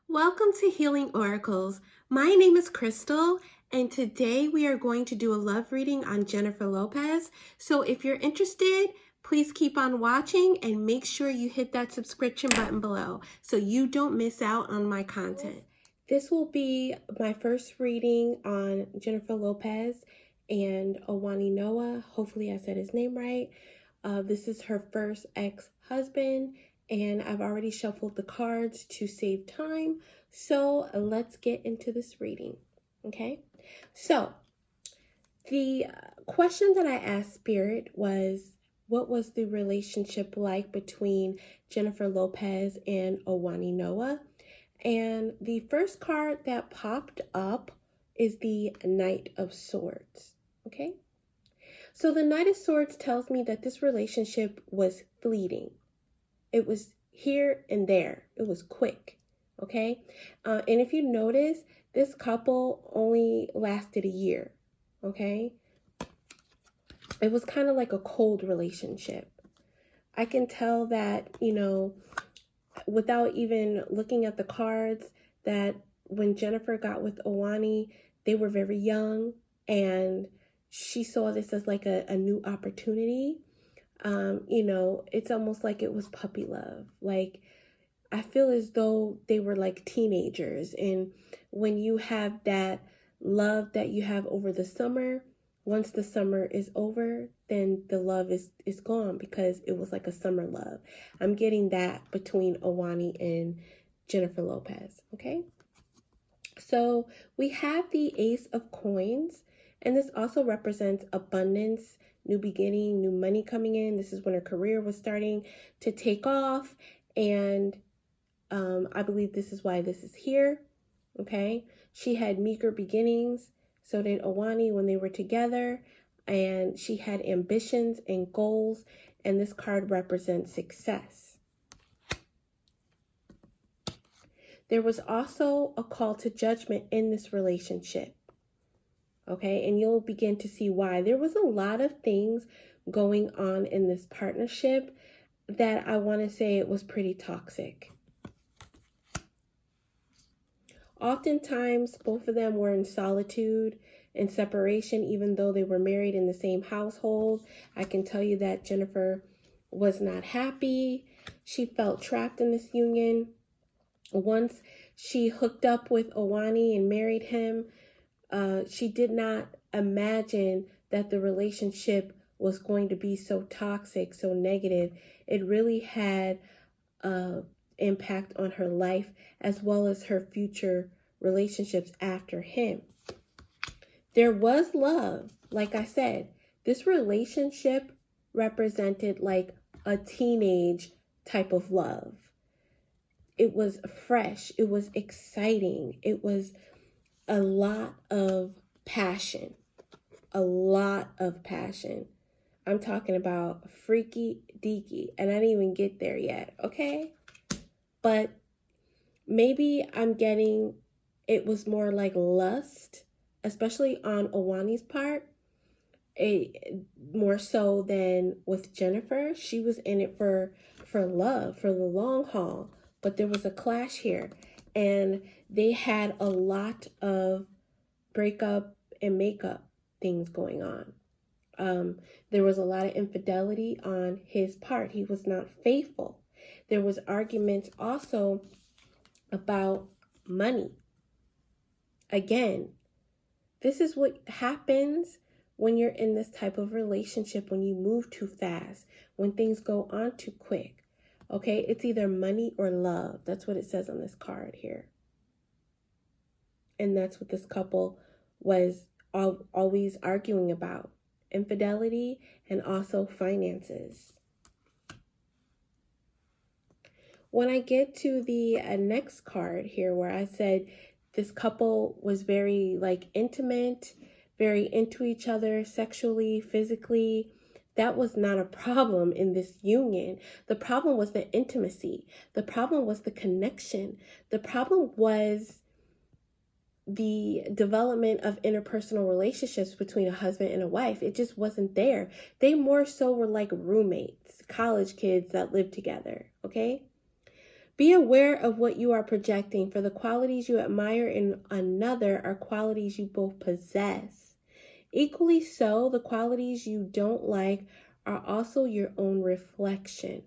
Welcome to Healing Oracles. My name is Crystal, and today we are going to do a love reading on Jennifer Lopez. So if you're interested, please keep on watching and make sure you hit that subscription button below so you don't miss out on my content. This will be my first reading on Jennifer Lopez and Ojani Noa. Hopefully I said his name right. This is her first ex-husband, and I've already shuffled the cards to save time. So let's get into this reading, okay? So the question that I asked Spirit was, what was the relationship like between Jennifer Lopez and Ojani Noa? And the first card that popped up is the Knight of Swords, okay? So the Knight of Swords tells me that this relationship was fleeting. It was here and there. It was quick, okay? And if you notice, this couple only lasted a year, okay? It was kind of like a cold relationship. I can tell that, without even looking at the cards, that when Jennifer got with Ojani, they were very young, and she saw this as like a new opportunity. It's almost like it was puppy love. Like, I feel as though they were like teenagers. And when you have that love that you have over the summer, once the summer is over, then the love is gone, because it was like a summer love. I'm getting that between Ojani and Jennifer Lopez, okay? So we have the Ace of Coins, and this also represents abundance, new beginning, new money coming in. This is when her career was starting to take off, and I believe this is why this is here, okay? She had meager beginnings, so did Ojani when they were together, and she had ambitions and goals, and this card represents success. There was also a call to judgment in this relationship, okay? And you'll begin to see why. There was a lot of things going on in this partnership that I want to say it was pretty toxic. Oftentimes, both of them were in solitude and separation, even though they were married in the same household. I can tell you that Jennifer was not happy. She felt trapped in this union. Once she hooked up with Ojani and married him, she did not imagine that the relationship was going to be so toxic, so negative. It really had impact on her life as well as her future relationships after him. There was love. Like I said, this relationship represented like a teenage type of love. It was fresh. It was exciting. It was a lot of passion. A lot of passion. I'm talking about freaky deaky, and I didn't even get there yet, okay? But maybe I'm getting, it was more like lust, especially on Ojani's part, more so than with Jennifer. She was in it for love, for the long haul. But there was a clash here, and they had a lot of breakup and makeup things going on. There was a lot of infidelity on his part. He was not faithful. There was arguments also about money. Again, this is what happens when you're in this type of relationship, when you move too fast, when things go on too quick. Okay, it's either money or love. That's what it says on this card here. And that's what this couple was always arguing about. Infidelity and also finances. When I get to the next card here, where I said this couple was very like intimate, very into each other sexually, physically, that was not a problem in this union. The problem was the intimacy. The problem was the connection. The problem was the development of interpersonal relationships between a husband and a wife. It just wasn't there. They more so were like roommates, college kids that lived together, okay? Be aware of what you are projecting, for the qualities you admire in another are qualities you both possess. Equally so, the qualities you don't like are also your own reflection.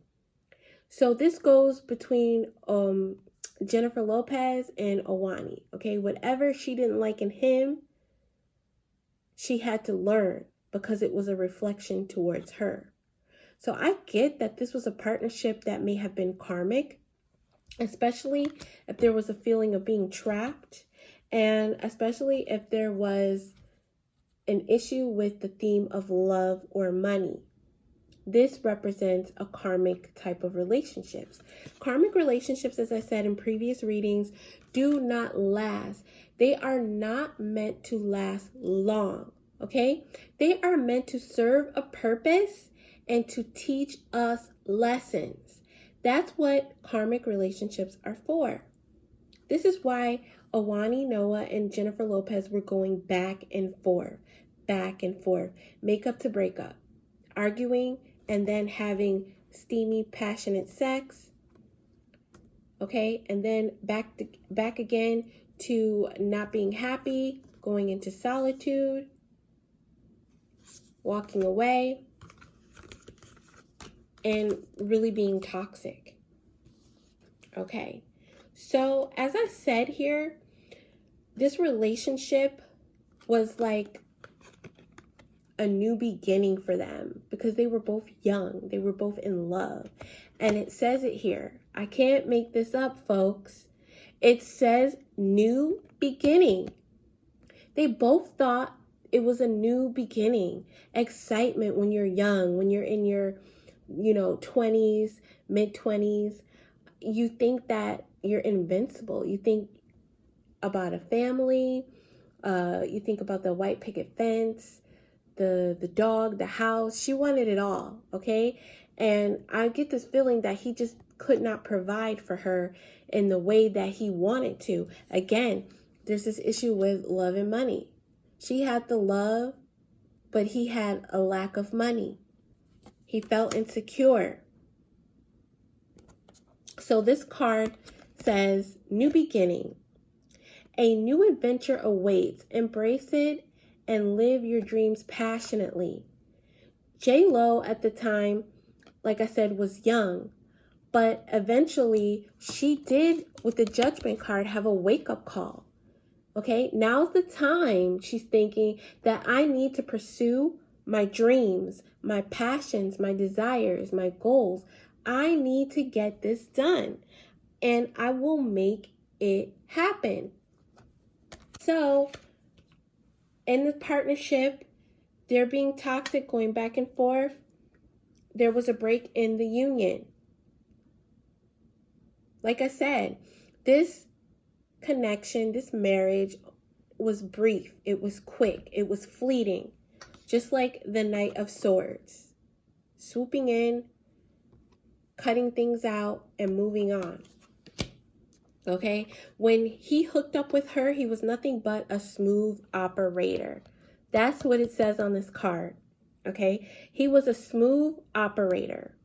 So this goes between Jennifer Lopez and Ojani, okay? Whatever she didn't like in him, she had to learn because it was a reflection towards her. So I get that this was a partnership that may have been karmic, especially if there was a feeling of being trapped, and especially if there was an issue with the theme of love or money. This represents a karmic type of relationships. Karmic relationships, as I said in previous readings, do not last. They are not meant to last long, okay? They are meant to serve a purpose and to teach us lessons. That's what karmic relationships are for. This is why Ojani Noa and Jennifer Lopez were going back and forth, makeup to breakup, arguing, and then having steamy, passionate sex, okay? And then back again to not being happy, going into solitude, walking away, and really being toxic, okay? So as I said here, this relationship was like a new beginning for them because they were both young. They were both in love. And it says it here. I can't make this up, folks. It says new beginning. They both thought it was a new beginning. Excitement when you're young, when you're in your, 20s, mid-20s. You think that you're invincible. You think about a family. You think about the white picket fence, the dog, the house. She wanted it all, okay? And I get this feeling that he just could not provide for her in the way that he wanted to. Again, there's this issue with love and money. She had the love, but he had a lack of money. He felt insecure. So this card says, new beginning. A new adventure awaits. Embrace it and live your dreams passionately. J-Lo at the time, like I said, was young, but eventually she did, with the Judgment card, have a wake-up call. Okay, now's the time, she's thinking, that I need to pursue my dreams, my passions, my desires, my goals. I need to get this done, and I will make it happen. So, in the partnership, they're being toxic, going back and forth. There was a break in the union. Like I said, this connection, this marriage was brief. It was quick. It was fleeting. Just like the Knight of Swords. Swooping in, cutting things out, and moving on. Okay? When he hooked up with her, he was nothing but a smooth operator. That's what it says on this card. Okay? He was a smooth operator.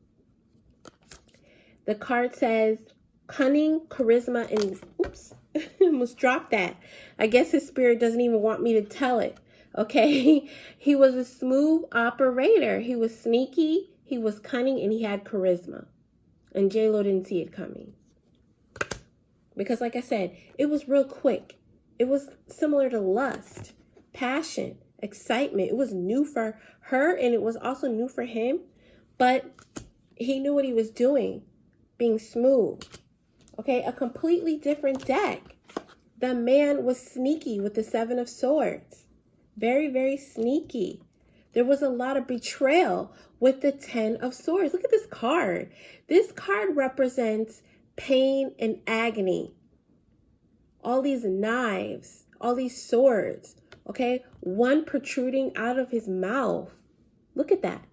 The card says cunning, charisma, and oops, almost dropped that. I guess his spirit doesn't even want me to tell it. Okay? He was a smooth operator. He was sneaky, he was cunning, and he had charisma. And J-Lo didn't see it coming. Because like I said, it was real quick. It was similar to lust, passion, excitement. It was new for her, and it was also new for him. But he knew what he was doing, being smooth. Okay, a completely different deck. The man was sneaky with the Seven of Swords. Very, very sneaky. There was a lot of betrayal with the Ten of Swords. Look at this card. This card represents pain and agony. All these knives, all these swords, okay? One protruding out of his mouth. Look at that.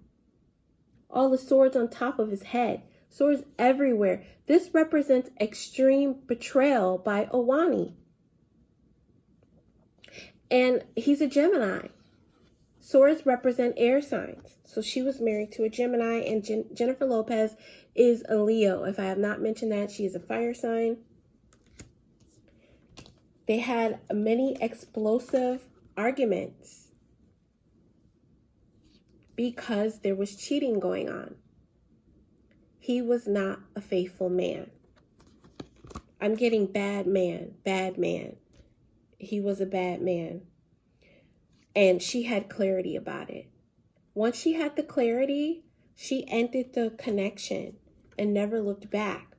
All the swords on top of his head. Swords everywhere. This represents extreme betrayal by Ojani. And he's a Gemini. Swords represent air signs. So she was married to a Gemini, and Jennifer Lopez is a Leo. If I have not mentioned that, she is a fire sign. They had many explosive arguments because there was cheating going on. He was not a faithful man. I'm getting bad man, bad man. He was a bad man. And she had clarity about it. Once she had the clarity, she ended the connection and never looked back.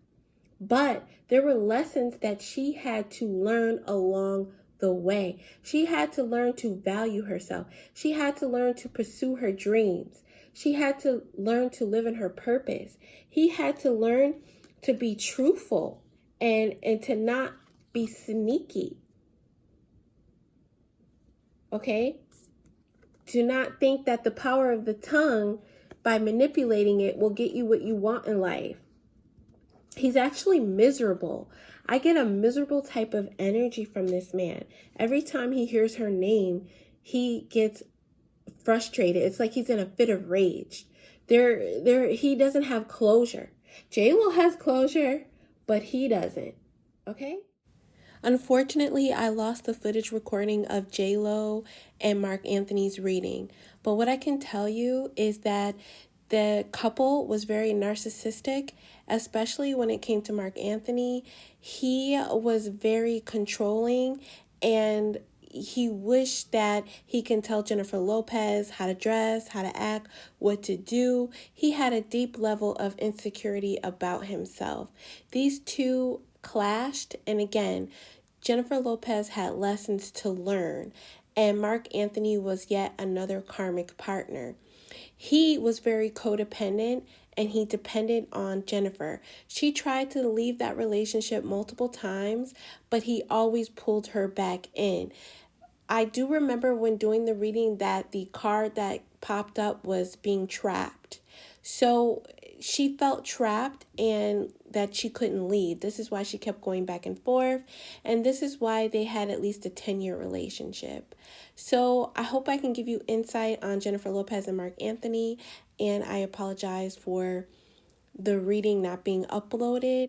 But there were lessons that she had to learn along the way. She had to learn to value herself. She had to learn to pursue her dreams. She had to learn to live in her purpose. He had to learn to be truthful and to not be sneaky. Okay? Do not think that the power of the tongue, by manipulating it, will get you what you want in life. He's actually miserable. I get a miserable type of energy from this man. Every time he hears her name, he gets frustrated. It's like he's in a fit of rage. He doesn't have closure. J-Lo has closure, but he doesn't. Okay? Unfortunately, I lost the footage recording of J-Lo and Marc Anthony's reading. But what I can tell you is that the couple was very narcissistic, especially when it came to Marc Anthony. He was very controlling, and he wished that he can tell Jennifer Lopez how to dress, how to act, what to do. He had a deep level of insecurity about himself. These two clashed, and again, Jennifer Lopez had lessons to learn, and Marc Anthony was yet another karmic partner. He was very codependent, and he depended on Jennifer. She tried to leave that relationship multiple times, but he always pulled her back in. I do remember when doing the reading that the card that popped up was being trapped. So she felt trapped and that she couldn't leave. This is why she kept going back and forth. And this is why they had at least a 10-year relationship. So I hope I can give you insight on Jennifer Lopez and Marc Anthony. And I apologize for the reading not being uploaded.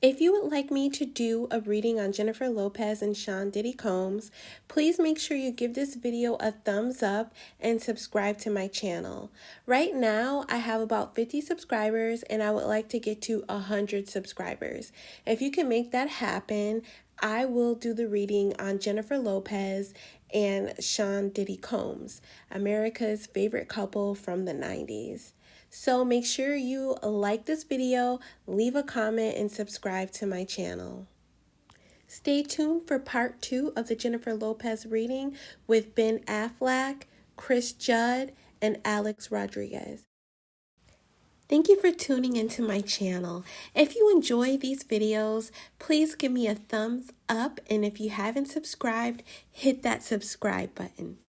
If you would like me to do a reading on Jennifer Lopez and Sean Diddy Combs, please make sure you give this video a thumbs up and subscribe to my channel. Right now, I have about 50 subscribers and I would like to get to 100 subscribers. If you can make that happen, I will do the reading on Jennifer Lopez and Sean Diddy Combs, America's favorite couple from the 90s. So make sure you like this video, leave a comment, and subscribe to my channel. Stay tuned for part 2 of the Jennifer Lopez reading with Ben Affleck, Chis Judd, and Alex Rodriguez. Thank you for tuning into my channel. If you enjoy these videos, please give me a thumbs up, and if you haven't subscribed, hit that subscribe button.